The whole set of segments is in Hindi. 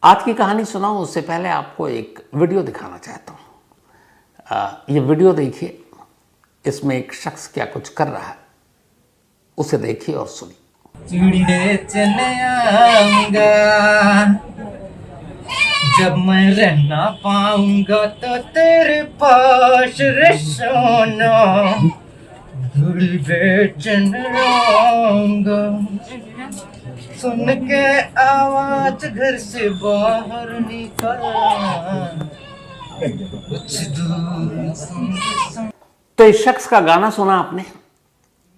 आज की कहानी सुनाऊं उससे पहले आपको एक वीडियो दिखाना चाहता हूं। ये वीडियो देखिए, इसमें एक शख्स क्या कुछ कर रहा है, उसे देखिए और सुनिए। चिड़िए चले आऊंगा जब मैं रह ना पाऊंगा तो तेरे पास रे सोना, धूड़ी बेचन आऊंगा सुन के आवाज घर से बाहर निकल कुछ दूर सुन। तो इस शख्स का गाना सुना आपने,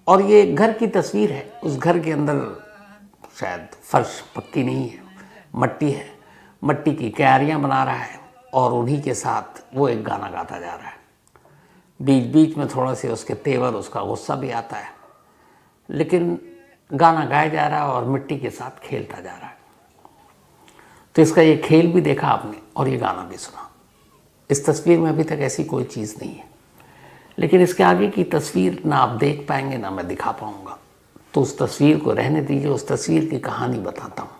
और ये घर की तस्वीर है। उस घर के अंदर शायद फर्श पक्की नहीं है, मट्टी है, मट्टी की क्यारियां बना रहा है और उन्हीं के साथ वो एक गाना गाता जा रहा है। बीच बीच में थोड़ा से उसके तेवर, उसका गुस्सा भी आता है, लेकिन गाना गाया जा रहा है और मिट्टी के साथ खेलता जा रहा है। तो इसका ये खेल भी देखा आपने और ये गाना भी सुना। इस तस्वीर में अभी तक ऐसी कोई चीज़ नहीं है, लेकिन इसके आगे की तस्वीर ना आप देख पाएंगे ना मैं दिखा पाऊंगा। तो उस तस्वीर को रहने दीजिए, उस तस्वीर की कहानी बताता हूँ।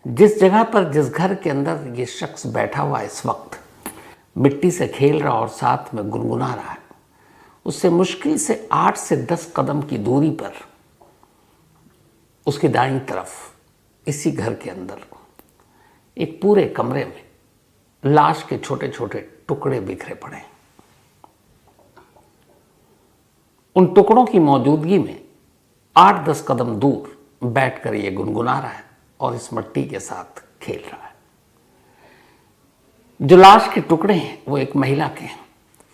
जिस जगह पर, जिस घर के अंदर ये शख्स बैठा हुआ इस वक्त मिट्टी से खेल रहा और साथ में गुनगुना रहा है, उससे मुश्किल से 8 से 10 कदम की दूरी पर उसकी दाईं तरफ इसी घर के अंदर एक पूरे कमरे में लाश के छोटे छोटे टुकड़े बिखरे पड़े हैं। उन टुकड़ों की मौजूदगी में 8-10 कदम दूर बैठकर ये गुनगुना रहा है और इस मिट्टी के साथ खेल रहा है। जो लाश के टुकड़े हैं वो एक महिला के हैं,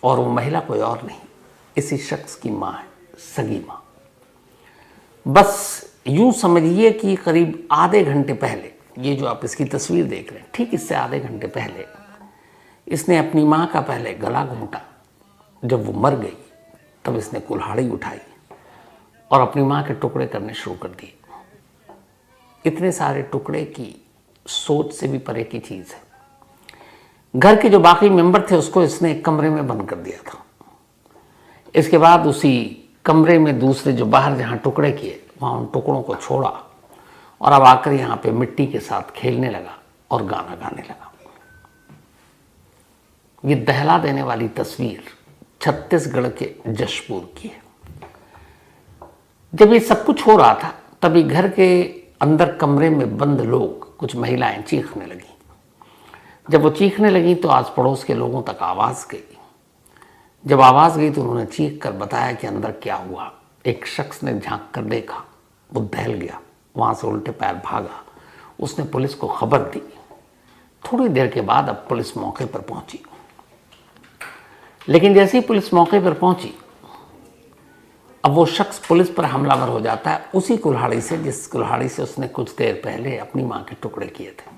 और वो महिला कोई और नहीं, इसी शख्स की मां है, सगी मां। बस यूं समझिए कि करीब आधे घंटे पहले, ये जो आप इसकी तस्वीर देख रहे हैं, ठीक इससे आधे घंटे पहले इसने अपनी मां का पहले गला घोंटा। जब वो मर गई तब इसने कुल्हाड़ी उठाई और अपनी मां के टुकड़े करने शुरू कर दिए। इतने सारे टुकड़े की सोच से भी परे की चीज है। घर के जो बाकी मेंबर थे उसको इसने एक कमरे में बंद कर दिया था। इसके बाद उसी कमरे में दूसरे जो बाहर जहां टुकड़े किए वहां उन टुकड़ों को छोड़ा और अब आकर यहां पे मिट्टी के साथ खेलने लगा और गाना गाने लगा। ये दहला देने वाली तस्वीर छत्तीसगढ़ के जशपुर की है। जब ये सब कुछ हो रहा था तभी घर के अंदर कमरे में बंद लोग, कुछ महिलाएं चीखने लगी। जब वो चीखने लगी तो आस पड़ोस के लोगों तक आवाज़ गई। जब आवाज़ गई तो उन्होंने चीख कर बताया कि अंदर क्या हुआ। एक शख्स ने झांक कर देखा, वो दहल गया, वहाँ से उल्टे पैर भागा। उसने पुलिस को खबर दी। थोड़ी देर के बाद अब पुलिस मौके पर पहुंची, लेकिन जैसे ही पुलिस मौके पर पहुंची अब वो शख्स पुलिस पर हमलावर हो जाता है उसी कुल्हाड़ी से जिस कुल्हाड़ी से उसने कुछ देर पहले अपनी मां के टुकड़े किए थे।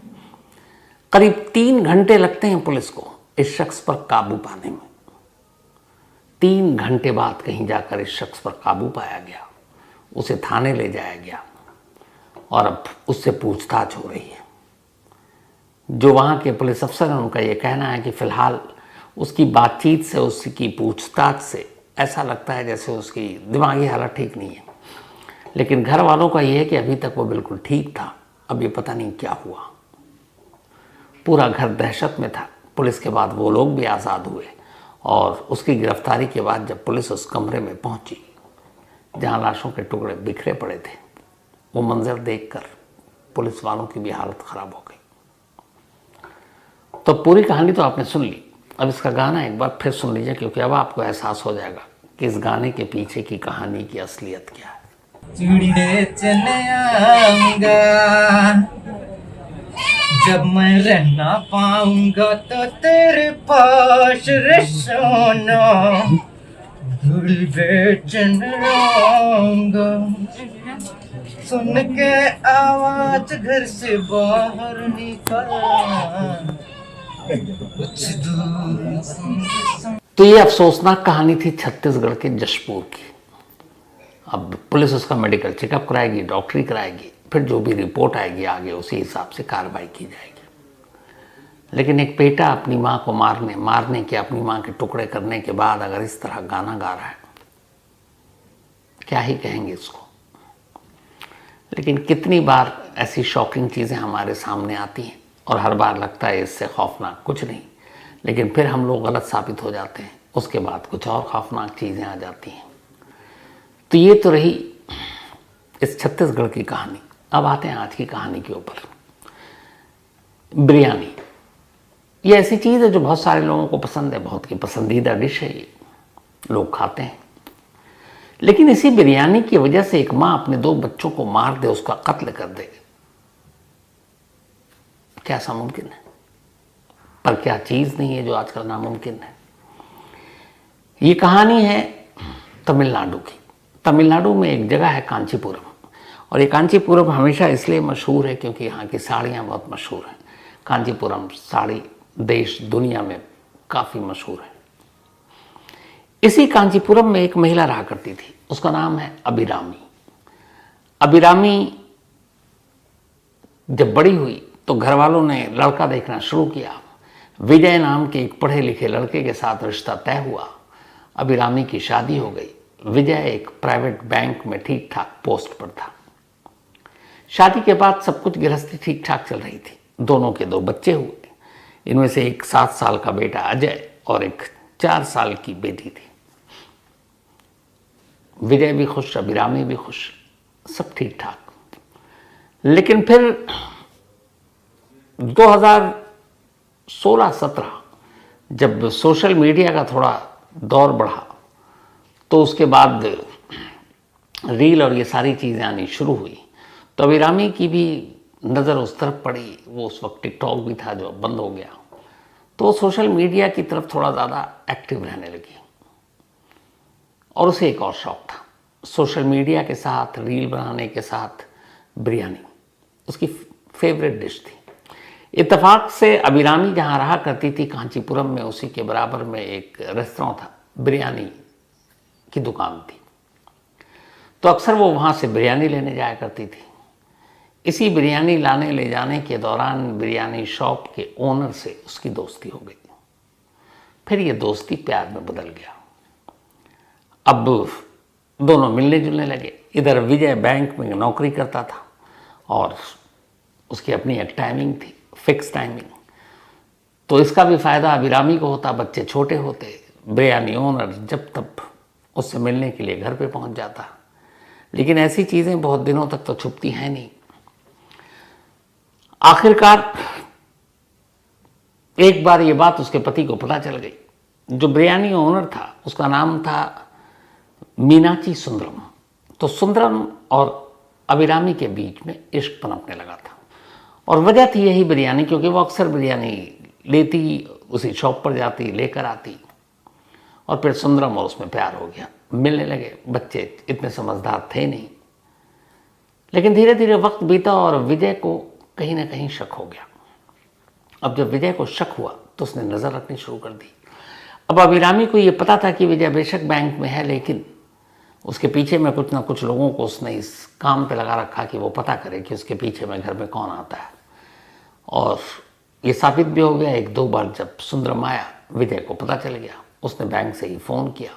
करीब 3 घंटे लगते हैं पुलिस को इस शख्स पर काबू पाने में। 3 घंटे बाद कहीं जाकर इस शख्स पर काबू पाया गया, उसे थाने ले जाया गया और अब उससे पूछताछ हो रही है। जो वहाँ के पुलिस अफसर हैं उनका ये कहना है कि फिलहाल उसकी बातचीत से, उसकी पूछताछ से ऐसा लगता है जैसे उसकी दिमागी हालत ठीक नहीं है। लेकिन घर वालों का ये है कि अभी तक वो बिल्कुल ठीक था, अब ये पता नहीं क्या हुआ। पूरा घर दहशत में था। पुलिस के बाद वो लोग भी आज़ाद हुए और उसकी गिरफ्तारी के बाद जब पुलिस उस कमरे में पहुंची जहां लाशों के टुकड़े बिखरे पड़े थे, वो मंजर देखकर पुलिस वालों की भी हालत खराब हो गई। तो पूरी कहानी तो आपने सुन ली, अब इसका गाना एक बार फिर सुन लीजिए, क्योंकि अब आपको एहसास हो जाएगा कि इस गाने के पीछे की कहानी की असलियत क्या है। चिड़िए चले आऊंगा जब मैं रह ना पाऊंगा तो तेरे पास रे सोना, धूड़ी बेचन आऊंगा सुन के आवाज घर से बाहर निकल कुछ दूर। तो ये अफसोसनाक कहानी थी छत्तीसगढ़ के जशपुर की। अब पुलिस उसका मेडिकल चेकअप कराएगी, डॉक्टरी कराएगी, फिर जो भी रिपोर्ट आएगी आगे उसी हिसाब से कार्रवाई की जाएगी। लेकिन एक बेटा अपनी माँ को मारने के, अपनी माँ के टुकड़े करने के बाद अगर इस तरह गाना गा रहा है, क्या ही कहेंगे इसको। लेकिन कितनी बार ऐसी शॉकिंग चीज़ें हमारे सामने आती हैं और हर बार लगता है इससे खौफनाक कुछ नहीं, लेकिन फिर हम लोग गलत साबित हो जाते हैं, उसके बाद कुछ और खौफनाक चीज़ें आ जाती हैं। तो ये तो रही इस छत्तीसगढ़ की कहानी। अब आते हैं आज की कहानी के ऊपर। बिरयानी ये ऐसी चीज़ है जो बहुत सारे लोगों को पसंद है, बहुत की पसंदीदा डिश है, ये लोग खाते हैं। लेकिन इसी बिरयानी की वजह से एक माँ अपने 2 बच्चों को मार दे, उसका कत्ल कर दे, क्या ऐसा मुमकिन है? पर क्या चीज़ नहीं है जो आजकल नामुमकिन है। ये कहानी है तमिलनाडु की। तमिलनाडु में एक जगह है कांचीपुरम, और ये कांचीपुरम हमेशा इसलिए मशहूर है क्योंकि यहाँ की साड़ियाँ बहुत मशहूर हैं। कांचीपुरम साड़ी देश दुनिया में काफ़ी मशहूर है। इसी कांचीपुरम में एक महिला रहा करती थी, उसका नाम है अभिरामी। अभिरामी जब बड़ी हुई तो घर वालों ने लड़का देखना शुरू किया। विजय नाम के एक पढ़े लिखे लड़के के साथ रिश्ता तय हुआ। अभिरामी की शादी हो गई। विजय एक प्राइवेट बैंक में ठीक ठाक पोस्ट पर था। शादी के बाद सब कुछ गृहस्थी ठीक ठाक चल रही थी। दोनों के 2 बच्चे हुए। इनमें से एक 7 साल का बेटा अजय और एक 4 साल की बेटी थी। विजय भी खुश, अभिरामी भी खुश, सब ठीक ठाक। लेकिन फिर 2016-17 जब सोशल मीडिया का थोड़ा दौर बढ़ा तो उसके बाद रील और ये सारी चीज़ें आनी शुरू हुई, तो अभिरामी की भी नज़र उस तरफ पड़ी। वो उस वक्त टिकटॉक भी था जो बंद हो गया, तो सोशल मीडिया की तरफ थोड़ा ज़्यादा एक्टिव रहने लगी। और उसे एक और शौक़ था, सोशल मीडिया के साथ रील बनाने के साथ बिरयानी उसकी फेवरेट डिश थी। इत्तेफाक से अभिरामी जहाँ रहा करती थी कांचीपुरम में, उसी के बराबर में एक रेस्तरां था, बिरयानी की दुकान थी। तो अक्सर वो वहाँ से बिरयानी लेने जाया करती थी। इसी बिरयानी लाने ले जाने के दौरान बिरयानी शॉप के ओनर से उसकी दोस्ती हो गई। फिर ये दोस्ती प्यार में बदल गया। अब दोनों मिलने जुलने लगे। इधर विजय बैंक में नौकरी करता था और उसकी अपनी एक टाइमिंग थी, फिक्स टाइमिंग। तो इसका भी फ़ायदा अभिरामी को होता, बच्चे छोटे होते, बिरयानी ओनर जब तब उससे मिलने के लिए घर पे पहुंच जाता। लेकिन ऐसी चीज़ें बहुत दिनों तक तो छुपती हैं नहीं। आखिरकार एक बार ये बात उसके पति को पता चल गई। जो बिरयानी ओनर था उसका नाम था मीनाची सुंदरम। तो सुंदरम और अभिरामी के बीच में इश्क पनपने लगा था, और वजह थी यही बिरयानी, क्योंकि वो अक्सर बिरयानी लेती, उसी शॉप पर जाती, लेकर आती, और फिर सुंदरम और उसमें प्यार हो गया, मिलने लगे। बच्चे इतने समझदार थे नहीं। लेकिन धीरे धीरे वक्त बीता और विजय को कहीं ना कहीं शक हो गया। अब जब विजय को शक हुआ तो उसने नज़र रखनी शुरू कर दी। अब अभिरामी को ये पता था कि विजय बेशक बैंक में है, लेकिन उसके पीछे में कुछ ना कुछ लोगों को उसने इस काम पे लगा रखा कि वो पता करे कि उसके पीछे में घर में कौन आता है। और ये साबित भी हो गया। 1-2 बार जब सुंदरम आया, विजय को पता चल गया, उसने बैंक से ही फ़ोन किया।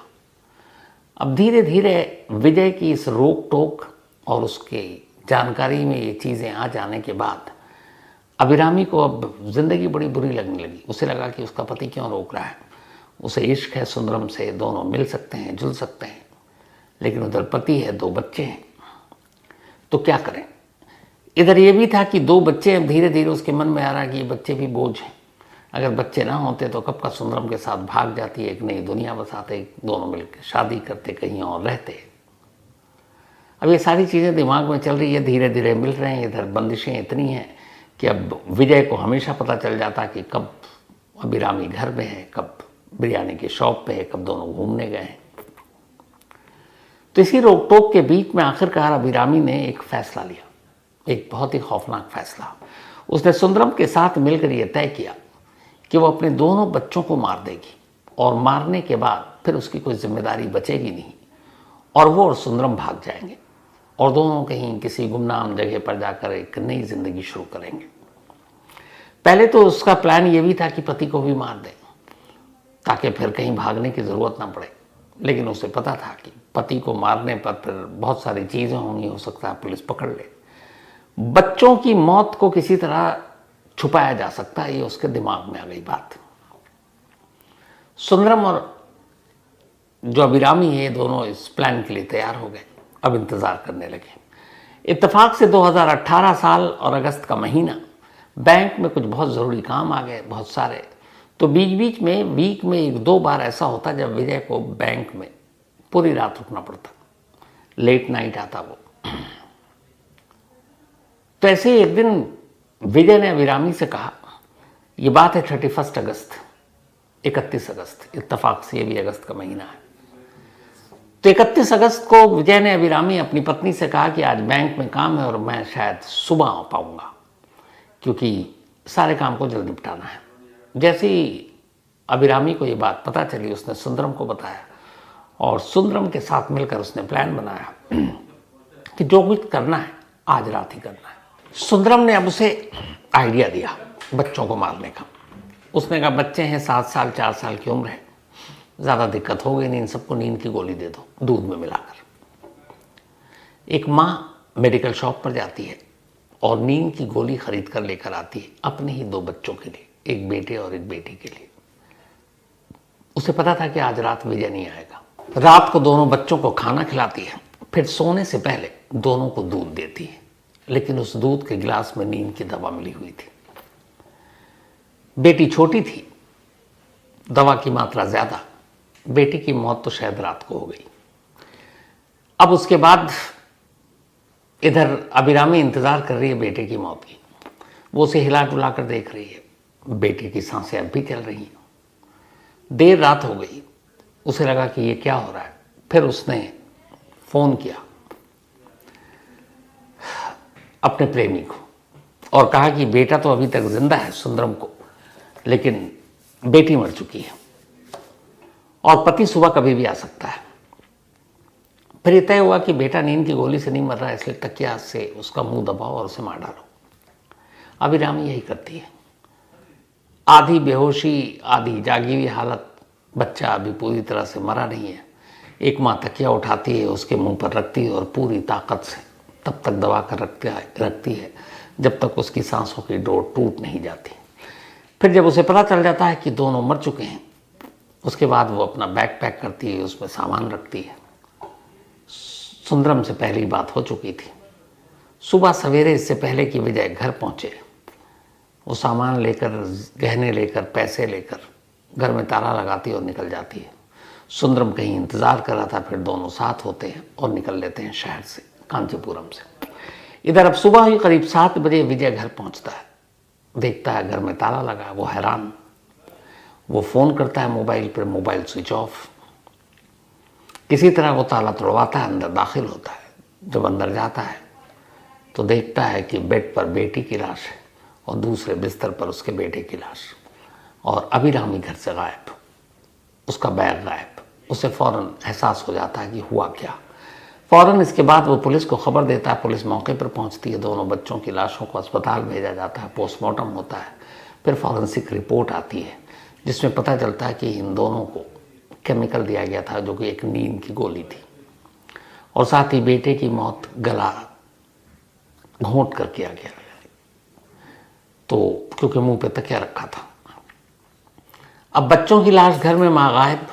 अब धीरे धीरे विजय की इस रोक टोक और उसके जानकारी में ये चीज़ें आ जाने के बाद अभिरामी को अब ज़िंदगी बड़ी बुरी लगने लगी। उसे लगा कि उसका पति क्यों रोक रहा है, उसे इश्क है सुंदरम से, दोनों मिल सकते हैं, जुल सकते हैं, लेकिन उधर पति है, 2 बच्चे हैं, तो क्या करें। इधर ये भी था कि 2 बच्चे, अब धीरे धीरे उसके मन में आ रहा कि ये बच्चे भी बोझ हैं। अगर बच्चे ना होते तो कब का सुंदरम के साथ भाग जाती, एक नई दुनिया बसाते, दोनों मिलकर शादी करते, कहीं और रहते। अब ये सारी चीज़ें दिमाग में चल रही है, धीरे धीरे मिल रहे हैं। इधर बंदिशें इतनी हैं कि अब विजय को हमेशा पता चल जाता कि कब अभिरामी घर में है, कब बिरयानी की शॉप पे है, कब दोनों घूमने गए हैं। तो इसी रोक टोक के बीच में आखिरकार अभिरामी ने एक फैसला लिया, एक बहुत ही खौफनाक फैसला। उसने सुंदरम के साथ मिलकर यह तय किया कि वो अपने दोनों बच्चों को मार देगी, और मारने के बाद फिर उसकी कोई जिम्मेदारी बचेगी नहीं, और वो और सुंदरम भाग जाएंगे और दोनों कहीं किसी गुमनाम जगह पर जाकर एक नई जिंदगी शुरू करेंगे। पहले तो उसका प्लान ये भी था कि पति को भी मार दे ताकि फिर कहीं भागने की ज़रूरत ना पड़े। लेकिन उसे पता था कि पति को मारने पर फिर बहुत सारी चीज़ें होंगी, हो सकता है पुलिस पकड़ ले। बच्चों की मौत को किसी तरह छुपाया जा सकता है, ये उसके दिमाग में आ गई बात। सुंदरम और जो अभिरामी है, दोनों इस प्लान के लिए तैयार हो गए, अब इंतजार करने लगे। इत्तेफाक से 2018 साल और अगस्त का महीना, बैंक में कुछ बहुत ज़रूरी काम आ गए, बहुत सारे। तो बीच बीच में वीक में 1-2 बार ऐसा होता जब विजय को बैंक में पूरी रात रुकना पड़ता, लेट नाइट आता वो। तो ऐसे ही एक दिन विजय ने अभिरामी से कहा, ये बात है 31 अगस्त, 31 अगस्त, इत्तेफाक से ये भी अगस्त का महीना है। तो 31 अगस्त को विजय ने अभिरामी अपनी पत्नी से कहा कि आज बैंक में काम है और मैं शायद सुबह आ पाऊंगा, क्योंकि सारे काम को जल्दी निपटाना है। जैसे ही अभिरामी को ये बात पता चली, उसने सुंदरम को बताया और सुंदरम के साथ मिलकर उसने प्लान बनाया कि जो कुछ करना है आज रात ही करना है। सुंदरम ने अब उसे आइडिया दिया बच्चों को मारने का। उसने कहा, बच्चे हैं 7 साल 4 साल की उम्र है, ज़्यादा दिक्कत हो गई नहीं, इन सबको नींद की गोली दे दो दूध में मिलाकर। एक माँ मेडिकल शॉप पर जाती है और नींद की गोली खरीद कर लेकर आती है अपने ही 2 बच्चों के लिए, एक बेटे और एक बेटी के लिए। उसे पता था कि आज रात विजय नहीं आएगा। रात को दोनों बच्चों को खाना खिलाती है, फिर सोने से पहले दोनों को दूध देती है, लेकिन उस दूध के गिलास में नींद की दवा मिली हुई थी। बेटी छोटी थी, दवा की मात्रा ज्यादा। बेटी की मौत तो शायद रात को हो गई। अब उसके बाद इधर अभिरामी इंतजार कर रही है बेटे की मौत की। वो उसे हिला डुला कर देख रही है, बेटे की सांसें अब भी चल रही हैं। देर रात हो गई, उसे लगा कि ये क्या हो रहा है। फिर उसने फोन किया अपने प्रेमी को और कहा कि बेटा तो अभी तक जिंदा है, सुंदरम को, लेकिन बेटी मर चुकी है और पति सुबह कभी भी आ सकता है। फिर ये तय हुआ कि बेटा नींद की गोली से नहीं मर रहा है, इसलिए तकिया से उसका मुंह दबाओ और उसे मार डालो। अभिरामी यही करती है, आधी बेहोशी आधी जागी हुई हालत, बच्चा अभी पूरी तरह से मरा नहीं है। एक माँ तकिया उठाती है, उसके मुंह पर रखती है और पूरी ताकत से तब तक दबा कर रखती है जब तक उसकी सांसों की डोर टूट नहीं जाती। फिर जब उसे पता चल जाता है कि दोनों मर चुके हैं, उसके बाद वो अपना बैग पैक करती है, उसमें सामान रखती है। सुंदरम से पहली बात हो चुकी थी। सुबह सवेरे, इससे पहले कि विजय घर पहुंचे, वो सामान लेकर, गहने लेकर, पैसे लेकर घर में ताला लगाती और निकल जाती है। सुंदरम कहीं इंतजार कर रहा था, फिर दोनों साथ होते हैं और निकल लेते हैं शहर से, कांचीपुरम से। इधर अब सुबह हुई, करीब 7 बजे विजय घर पहुंचता है, देखता है घर में ताला लगा। वो हैरान, वो फोन करता है मोबाइल पर, मोबाइल स्विच ऑफ। किसी तरह वो ताला तोड़वाता है, अंदर दाखिल होता है। जब अंदर जाता है तो देखता है कि बेड पर बेटी की लाश है और दूसरे बिस्तर पर उसके बेटे की लाश, और अभिरामी घर से गायब, उसका बैग गायब। उसे फौरन एहसास हो जाता है कि हुआ क्या। फौरन इसके बाद वो पुलिस को खबर देता है। पुलिस मौके पर पहुंचती है, दोनों बच्चों की लाशों को अस्पताल भेजा जाता है, पोस्टमार्टम होता है। फिर फॉरेंसिक रिपोर्ट आती है जिसमें पता चलता है कि इन दोनों को केमिकल दिया गया था जो कि एक नींद की गोली थी, और साथ ही बेटे की मौत गला घोंट कर किया गया, तो क्योंकि मुंह पे तकिया रखा था। अब बच्चों की लाश घर में, मां गायब।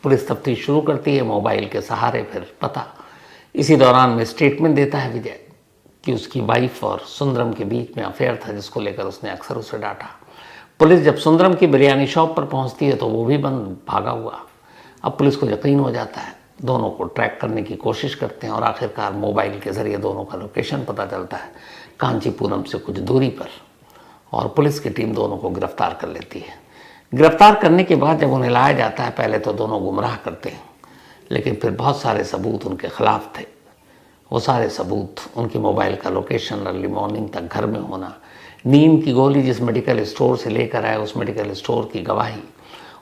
पुलिस तफ्तीश शुरू करती है मोबाइल के सहारे, फिर पता। इसी दौरान में स्टेटमेंट देता है विजय कि उसकी वाइफ और सुंदरम के बीच में अफेयर था, जिसको लेकर उसने अक्सर उसे डांटा। पुलिस जब सुंदरम की बिरयानी शॉप पर पहुंचती है तो वो भी बंद, भागा हुआ। अब पुलिस को यकीन हो जाता है, दोनों को ट्रैक करने की कोशिश करते हैं और आखिरकार मोबाइल के जरिए दोनों का लोकेशन पता चलता है, कांचीपुरम से कुछ दूरी पर, और पुलिस की टीम दोनों को गिरफ्तार कर लेती है। गिरफ्तार करने के बाद जब उन्हें लाया जाता है, पहले तो दोनों गुमराह करते हैं, लेकिन फिर बहुत सारे सबूत उनके खिलाफ थे। वो सारे सबूत, उनकी मोबाइल का लोकेशन, अर्ली मॉर्निंग तक घर में होना, नींद की गोली जिस मेडिकल स्टोर से लेकर आए उस मेडिकल स्टोर की गवाही,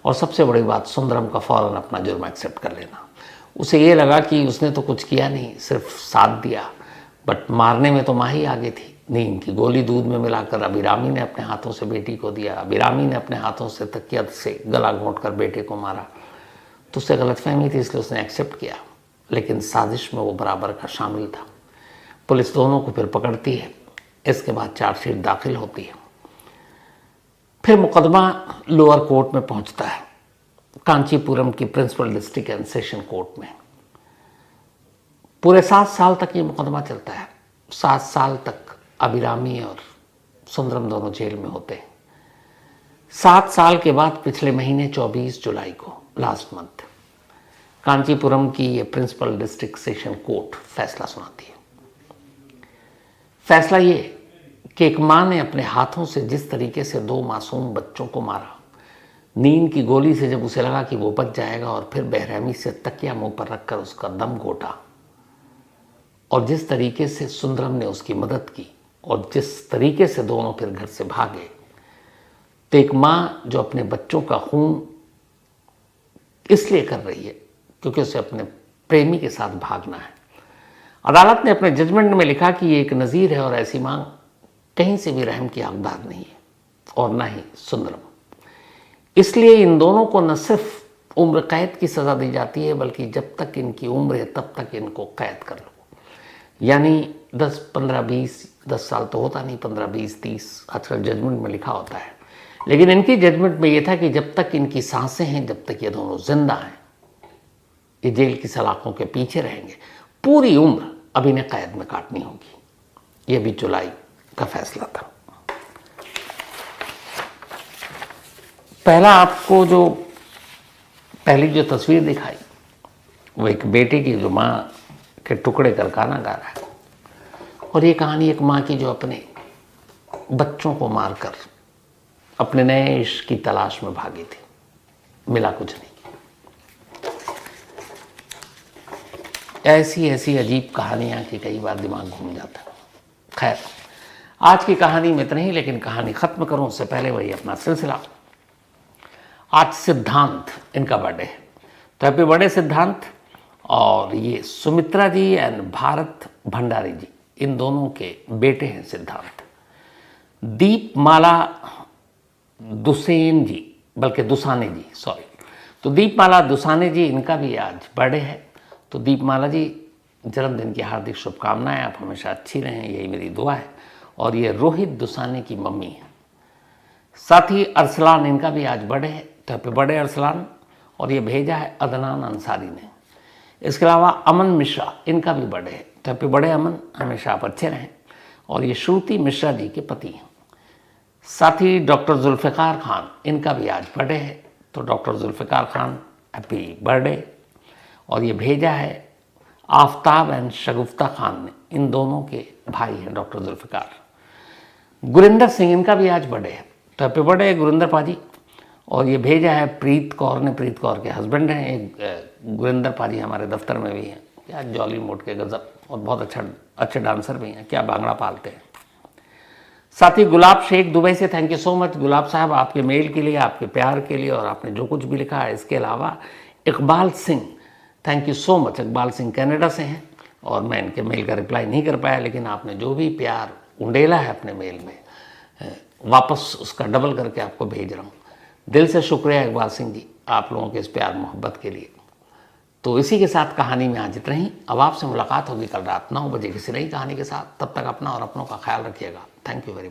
और सबसे बड़ी बात सुंदरम का फौरन अपना जुर्म एक्सेप्ट कर लेना। उसे ये लगा कि उसने तो कुछ किया नहीं, सिर्फ साथ दिया, बट मारने में तो माँ ही आगे थी। नींद की गोली दूध में मिलाकर अभिरामी ने अपने हाथों से बेटी को दिया, अभिरामी ने अपने हाथों से तकिया से गला घोंटकर बेटे को मारा। तो उससे गलतफहमी थी, इसलिए उसने एक्सेप्ट किया, लेकिन साजिश में वो बराबर का शामिल था। पुलिस दोनों को फिर पकड़ती है। इसके बाद चार्जशीट दाखिल होती है फिर मुकदमा लोअर कोर्ट में पहुंचता है, कांचीपुरम की principal district and session court में। पूरे 7 साल तक ये मुकदमा चलता है। 7 साल तक अभिरामी और सुंदरम दोनों जेल में होते हैं। 7 साल के बाद पिछले महीने 24 जुलाई को, लास्ट मंथ, कांचीपुरम की ये प्रिंसिपल डिस्ट्रिक्ट सेशन कोर्ट फैसला सुनाती है। फैसला ये कि एक मां ने अपने हाथों से जिस तरीके से 2 मासूम बच्चों को मारा, नींद की गोली से जब उसे लगा कि वो बच जाएगा, और फिर बेरहमी से तकिया मुंह पर रखकर उसका दम घोटा, और जिस तरीके से सुंदरम ने उसकी मदद की, और जिस तरीके से दोनों फिर घर से भागे, तो एक मां जो अपने बच्चों का खून इसलिए कर रही है क्योंकि उसे अपने प्रेमी के साथ भागना है। अदालत ने अपने जजमेंट में लिखा कि ये एक नज़ीर है और ऐसी मां कहीं से भी रहम की हकदार नहीं है, और न ही सुंदरम। इसलिए इन दोनों को न सिर्फ उम्र कैद की सज़ा दी जाती है, बल्कि जब तक इनकी उम्र है तब तक इनको कैद कर लो। यानी 10, 15, 20, 10 साल तो होता नहीं, 15, 20, 30 आजकल जजमेंट में लिखा होता है। लेकिन इनकी जजमेंट में ये था कि जब तक इनकी सांसें हैं, जब तक ये दोनों जिंदा हैं, ये जेल की सलाखों के पीछे रहेंगे। पूरी उम्र अब इन्हें कैद में काटनी होगी। ये भी जुलाई का फैसला था। पहला आपको जो पहली जो तस्वीर दिखाई, वो एक बेटे की जो माँ के टुकड़े कर गाना गा रहा है, और ये कहानी एक माँ की जो अपने बच्चों को मारकर अपने नए इश्क की तलाश में भागी थी, मिला कुछ नहीं। ऐसी ऐसी अजीब कहानियाँ कि कई बार दिमाग घूम जाता है। खैर, आज की कहानी में इतना ही, लेकिन कहानी ख़त्म करूँ उससे पहले वही अपना सिलसिला। आज सिद्धांत इनका बर्थडे है, तो हैप्पी बर्थडे सिद्धांत। और ये सुमित्रा जी एंड भारत भंडारी जी, इन दोनों के बेटे हैं सिद्धांत। दीपमाला दुसेन जी, बल्कि दुसाने जी, सॉरी, तो दीपमाला दुसाने जी, इनका भी आज बर्थडे है। तो दीपमाला जी, जन्मदिन की हार्दिक शुभकामनाएं, आप हमेशा अच्छी रहें, यही मेरी दुआ है। और ये रोहित दुसाने की मम्मी है। साथ ही अरसलान, इनका भी आज बर्थडे है, तो हैप्पी बर्थडे अरसलान। और ये भेजा है अदनान अंसारी ने। इसके अलावा अमन मिश्रा, इनका भी बर्थडे है, तो हैप्पी बर्थडे अमन, हमेशा आप अच्छे रहें। और ये श्रुति मिश्रा जी के पति हैं। साथ ही डॉक्टर जुल्फ़िकार खान, इनका भी आज बर्थडे है, तो doctor Zulfikar Khan happy birthday. और ये भेजा है आफ्ताब एंड शगुफ्ता खान ने, इन दोनों के भाई हैं डॉक्टर जुल्फ़िकार। गुरिंदर सिंह, इनका भी आज बर्थडे है, तो हैप्पी बर्थडे गुरिंदर पाजी। और ये भेजा है प्रीत कौर ने, प्रीत कौर के हस्बैंड हैं, एक गुरिंदर पाजी हमारे दफ्तर में भी हैं, क्या जॉली मोड के गज़ब, और बहुत अच्छे डांसर भी हैं, क्या भांगड़ा पालते हैं। साथ ही गुलाब शेख दुबई से, थैंक यू सो मच गुलाब साहब, आपके मेल के लिए, आपके प्यार के लिए, और आपने जो कुछ भी लिखा है। इसके अलावा Iqbal Singh, thank you so much. Iqbal Singh Canada से हैं, और मैं इनके मेल का रिप्लाई नहीं कर पाया, लेकिन आपने जो भी प्यार उंडेला है अपने मेल में, वापस उसका डबल करके आपको भेज रहा हूँ। दिल से शुक्रिया इकबाल सिंह जी, आप लोगों के इस प्यार मोहब्बत के लिए। तो इसी के साथ कहानी में आज इतना ही। अब आपसे मुलाकात होगी कल रात 9 बजे किसी नई कहानी के साथ। तब तक अपना और अपनों का ख्याल रखिएगा। Thank you very much.